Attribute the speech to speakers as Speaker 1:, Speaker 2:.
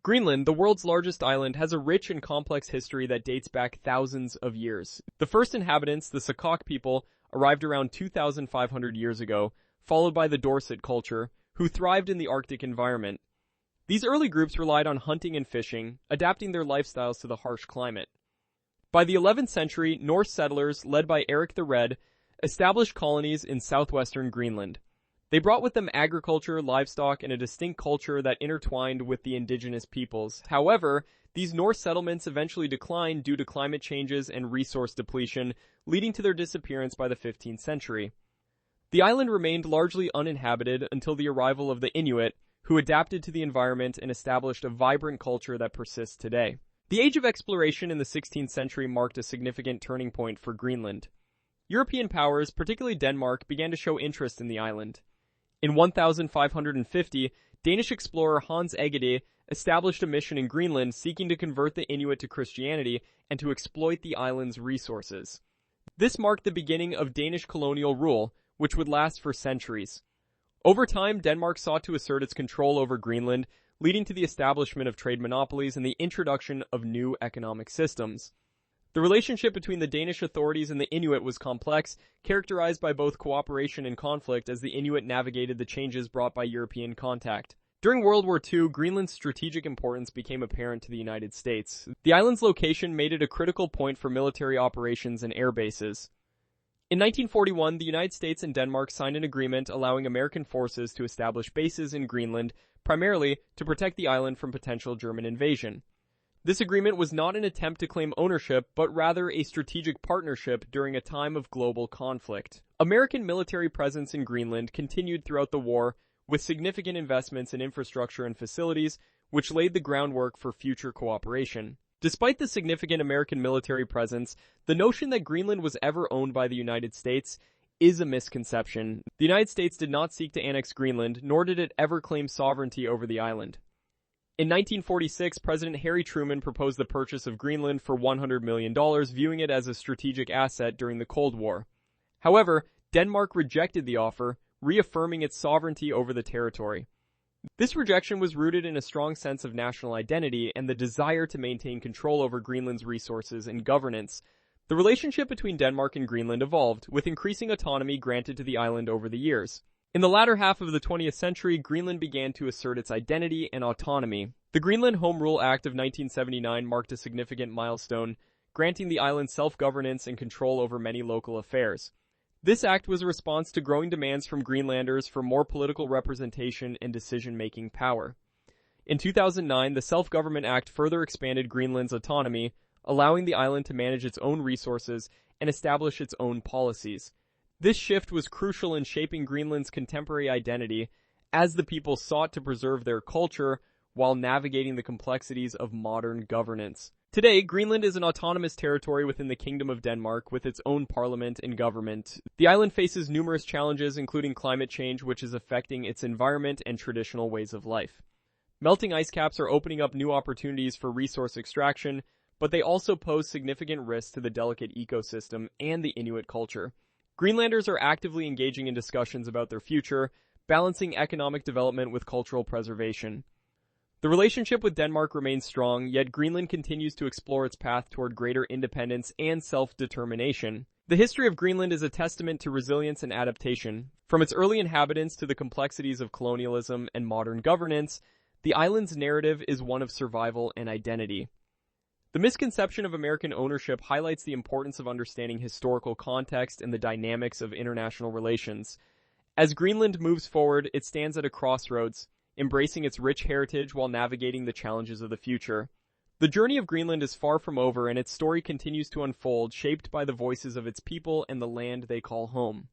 Speaker 1: Greenland, the world's largest island, has a rich and complex history that dates back thousands of years. The first inhabitants, the Sakak people, arrived around 2,500 years ago, followed by the Dorset culture, who thrived in the Arctic environment. These early groups relied on hunting and fishing, adapting their lifestyles to the harsh climate. By the 11th century, Norse settlers, led by Eric the Red, established colonies in southwestern Greenland. They brought with them agriculture, livestock, and a distinct culture that intertwined with the indigenous peoples. However, these Norse settlements eventually declined due to climate changes and resource depletion, leading to their disappearance by the 15th century. The island remained largely uninhabited until the arrival of the Inuit, who adapted to the environment and established a vibrant culture that persists today. The age of exploration in the 16th century marked a significant turning point for Greenland. European powers, particularly Denmark, began to show interest in the island. In 1550, Danish explorer Hans Egede established a mission in Greenland seeking to convert the Inuit to Christianity and to exploit the island's resources. This marked the beginning of Danish colonial rule, which would last for centuries. Over time, Denmark sought to assert its control over Greenland, leading to the establishment of trade monopolies and the introduction of new economic systems. The relationship between the Danish authorities and the Inuit was complex, characterized by both cooperation and conflict as the Inuit navigated the changes brought by European contact. During World War II, Greenland's strategic importance became apparent to the United States. The island's location made it a critical point for military operations and air bases. In 1941, the United States and Denmark signed an agreement allowing American forces to establish bases in Greenland, primarily to protect the island from potential German invasion. This agreement was not an attempt to claim ownership, but rather a strategic partnership during a time of global conflict. American military presence in Greenland continued throughout the war, with significant investments in infrastructure and facilities, which laid the groundwork for future cooperation. Despite the significant American military presence, the notion that Greenland was ever owned by the United States is a misconception. The United States did not seek to annex Greenland, nor did it ever claim sovereignty over the island. In 1946, President Harry Truman proposed the purchase of Greenland for $100 million, viewing it as a strategic asset during the Cold War. However, Denmark rejected the offer, reaffirming its sovereignty over the territory. This rejection was rooted in a strong sense of national identity and the desire to maintain control over Greenland's resources and governance. The relationship between Denmark and Greenland evolved, with increasing autonomy granted to the island over the years. In the latter half of the 20th century, Greenland began to assert its identity and autonomy. The Greenland Home Rule Act of 1979 marked a significant milestone, granting the island self-governance and control over many local affairs. This act was a response to growing demands from Greenlanders for more political representation and decision-making power. In 2009, the Self-Government Act further expanded Greenland's autonomy, allowing the island to manage its own resources and establish its own policies. This shift was crucial in shaping Greenland's contemporary identity, as the people sought to preserve their culture while navigating the complexities of modern governance. Today, Greenland is an autonomous territory within the Kingdom of Denmark with its own parliament and government. The island faces numerous challenges, including climate change, which is affecting its environment and traditional ways of life. Melting ice caps are opening up new opportunities for resource extraction, but they also pose significant risks to the delicate ecosystem and the Inuit culture. Greenlanders are actively engaging in discussions about their future, balancing economic development with cultural preservation. The relationship with Denmark remains strong, yet Greenland continues to explore its path toward greater independence and self-determination. The history of Greenland is a testament to resilience and adaptation. From its early inhabitants to the complexities of colonialism and modern governance, the island's narrative is one of survival and identity. The misconception of American ownership highlights the importance of understanding historical context and the dynamics of international relations. As Greenland moves forward, it stands at a crossroads, embracing its rich heritage while navigating the challenges of the future. The journey of Greenland is far from over, and its story continues to unfold, shaped by the voices of its people and the land they call home.